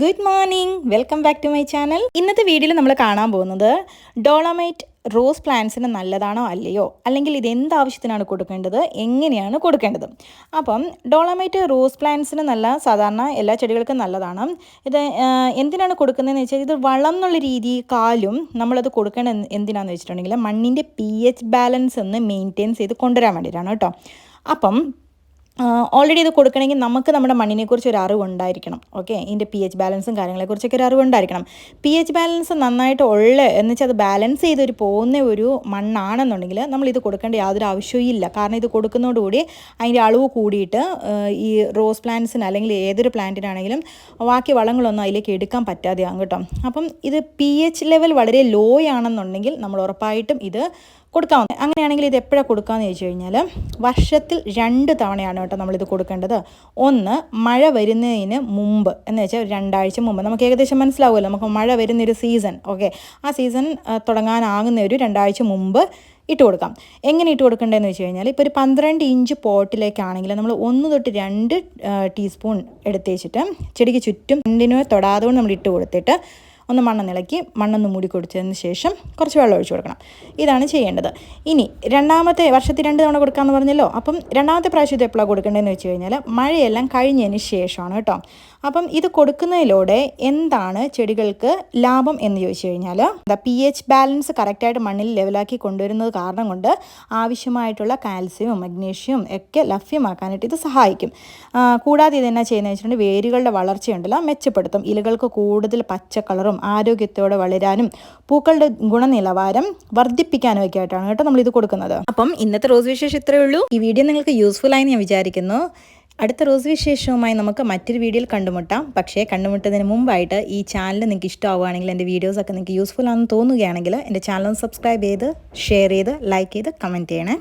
Good morning, welcome back to my channel. ഇന്നത്തെ വീഡിയോയിൽ നമ്മൾ കാണാൻ പോകുന്നത് ഡോളമൈറ്റ് റോസ് പ്ലാന്റ്സിന് നല്ലതാണോ അല്ലയോ, അല്ലെങ്കിൽ ഇത് എന്താവശ്യത്തിനാണ് കൊടുക്കേണ്ടത്, എങ്ങനെയാണ് കൊടുക്കേണ്ടത്. അപ്പം ഡോളമൈറ്റ് റോസ് പ്ലാന്റ്സിന് നല്ല, സാധാരണ എല്ലാ ചെടികൾക്കും നല്ലതാണ്. ഇത് എന്തിനാണ് കൊടുക്കുന്നതെന്ന് വെച്ചാൽ, ഇത് വളർന്നുള്ള രീതി കാലും നമ്മളത് കൊടുക്കേണ്ടത് എന്തിനാണെന്ന് വെച്ചിട്ടുണ്ടെങ്കിൽ മണ്ണിൻ്റെ pH ബാലൻസ് ഒന്ന് മെയിൻറ്റെയിൻ ചെയ്ത് കൊണ്ടുവരാൻ വേണ്ടിയിട്ടാണ് കേട്ടോ. അപ്പം ഓൾറെഡി ഇത് കൊടുക്കണമെങ്കിൽ നമുക്ക് നമ്മുടെ മണ്ണിനെക്കുറിച്ച് ഒരു അറിവുണ്ടായിരിക്കണം. ഓക്കെ, ഇതിൻ്റെ pH ബാലൻസും കാര്യങ്ങളെക്കുറിച്ചൊക്കെ ഒരു അറിവുണ്ടായിരിക്കണം. pH ബാലൻസ് നന്നായിട്ട് എന്ന് വെച്ചാൽ അത് ബാലൻസ് ചെയ്തൊരു പോകുന്ന ഒരു മണ്ണാണെന്നുണ്ടെങ്കിൽ നമ്മളിത് കൊടുക്കേണ്ട യാതൊരു ആവശ്യവും ഇല്ല. കാരണം ഇത് കൊടുക്കുന്നതോടുകൂടി അതിൻ്റെ അളവ് കൂടിയിട്ട് ഈ റോസ് പ്ലാന്റ്സിന് അല്ലെങ്കിൽ ഏതൊരു പ്ലാന്റിനാണെങ്കിലും ബാക്കി വളങ്ങളൊന്നും അതിലേക്ക് എടുക്കാൻ പറ്റാതെയാകും കേട്ടോ. അപ്പം ഇത് pH ലെവൽ വളരെ ലോ ആണെന്നുണ്ടെങ്കിൽ നമ്മൾ ഉറപ്പായിട്ടും ഇത് കൊടുക്കാവുന്നത്. അങ്ങനെയാണെങ്കിൽ ഇത് എപ്പോഴാണ് കൊടുക്കാമെന്ന് ചോദിച്ചു കഴിഞ്ഞാൽ, വർഷത്തിൽ 2 തവണയാണ് കേട്ടോ നമ്മളിത് കൊടുക്കേണ്ടത്. ഒന്ന്, മഴ വരുന്നതിന് മുമ്പ്, എന്ന് വെച്ചാൽ 2 ആഴ്ച മുമ്പ്. നമുക്ക് ഏകദേശം മനസ്സിലാവുമല്ലോ, നമുക്ക് മഴ വരുന്നൊരു സീസൺ. ഓക്കെ, ആ സീസൺ തുടങ്ങാനാകുന്ന ഒരു 2 ആഴ്ച മുമ്പ് ഇട്ട് കൊടുക്കാം. എങ്ങനെ ഇട്ട് കൊടുക്കേണ്ടതെന്ന് വെച്ച് കഴിഞ്ഞാൽ, ഇപ്പോൾ ഒരു 12 ഇഞ്ച് പോട്ടിലേക്കാണെങ്കിൽ നമ്മൾ 1 തൊട്ട് 2 ടീസ്പൂൺ എടുത്ത് വെച്ചിട്ട് ചെടിക്ക് ചുറ്റും കണ്ടിന്യൂ തൊടാതെ കൊണ്ട് നമ്മൾ ഇട്ട് കൊടുത്തിട്ട് ഒന്ന് മണ്ണൊന്നിളക്കി മണ്ണൊന്ന് മൂടി കൊടുത്തതിന് ശേഷം കുറച്ച് വെള്ളം ഒഴിച്ച് കൊടുക്കണം. ഇതാണ് ചെയ്യേണ്ടത്. ഇനി രണ്ടാമത്തെ വർഷത്തിൽ 2 തവണ കൊടുക്കാമെന്ന് പറഞ്ഞല്ലോ. അപ്പം രണ്ടാമത്തെ പ്രാവശ്യം ഇത് എപ്പോഴാണ് കൊടുക്കേണ്ടതെന്ന് വെച്ച് കഴിഞ്ഞാൽ മഴയെല്ലാം കഴിഞ്ഞതിന് ശേഷമാണ് കേട്ടോ. അപ്പം ഇത് കൊടുക്കുന്നതിലൂടെ എന്താണ് ചെടികൾക്ക് ലാഭം എന്ന് ചോദിച്ചു കഴിഞ്ഞാൽ, pH ബാലൻസ് കറക്റ്റായിട്ട് മണ്ണിൽ ലെവലാക്കി കൊണ്ടുവരുന്നത് കാരണം കൊണ്ട് ആവശ്യമായിട്ടുള്ള കാൽസ്യവും മഗ്നീഷ്യവും ഒക്കെ ലഭ്യമാക്കാനായിട്ട് ഇത് സഹായിക്കും. കൂടാതെ ഇത് എന്നാ ചെയ്യുന്നത് വെച്ചിട്ടുണ്ടെങ്കിൽ വേരുകളുടെ വളർച്ചയുണ്ടല്ലോ മെച്ചപ്പെടുത്തും. ഇലകൾക്ക് കൂടുതൽ പച്ച കളറും ആരോഗ്യത്തോടെ വളരാനും പൂക്കളുടെ ഗുണനിലവാരം വർദ്ധിപ്പിക്കാനും ഒക്കെ ആയിട്ടാണ് കേട്ടോ നമ്മളിത് കൊടുക്കുന്നത്. അപ്പം ഇന്നത്തെ റോസ് വിശേഷം ഇത്രയേ ഉള്ളൂ. ഈ വീഡിയോ നിങ്ങൾക്ക് യൂസ്ഫുൾ ആയി ഞാൻ വിചാരിക്കുന്നു. അടുത്ത റോസ് വിശേഷവുമായി നമുക്ക് മറ്റൊരു വീഡിയോയിൽ കണ്ടുമുട്ടാം. പക്ഷേ കണ്ടുമുട്ടുന്നതിന് മുമ്പായിട്ട് ഈ ചാനൽ നിങ്ങൾക്ക് ഇഷ്ടമാവുകയാണെങ്കിൽ, എൻ്റെ വീഡിയോസൊക്കെ നിങ്ങൾക്ക് യൂസ്ഫുൾ ആണെന്ന് തോന്നുകയാണെങ്കിൽ എൻ്റെ ചാനൽ സബ്സ്ക്രൈബ് ചെയ്ത് ഷെയർ ചെയ്ത് ലൈക്ക് ചെയ്ത് കമൻറ്റ് ചെയ്യണേ.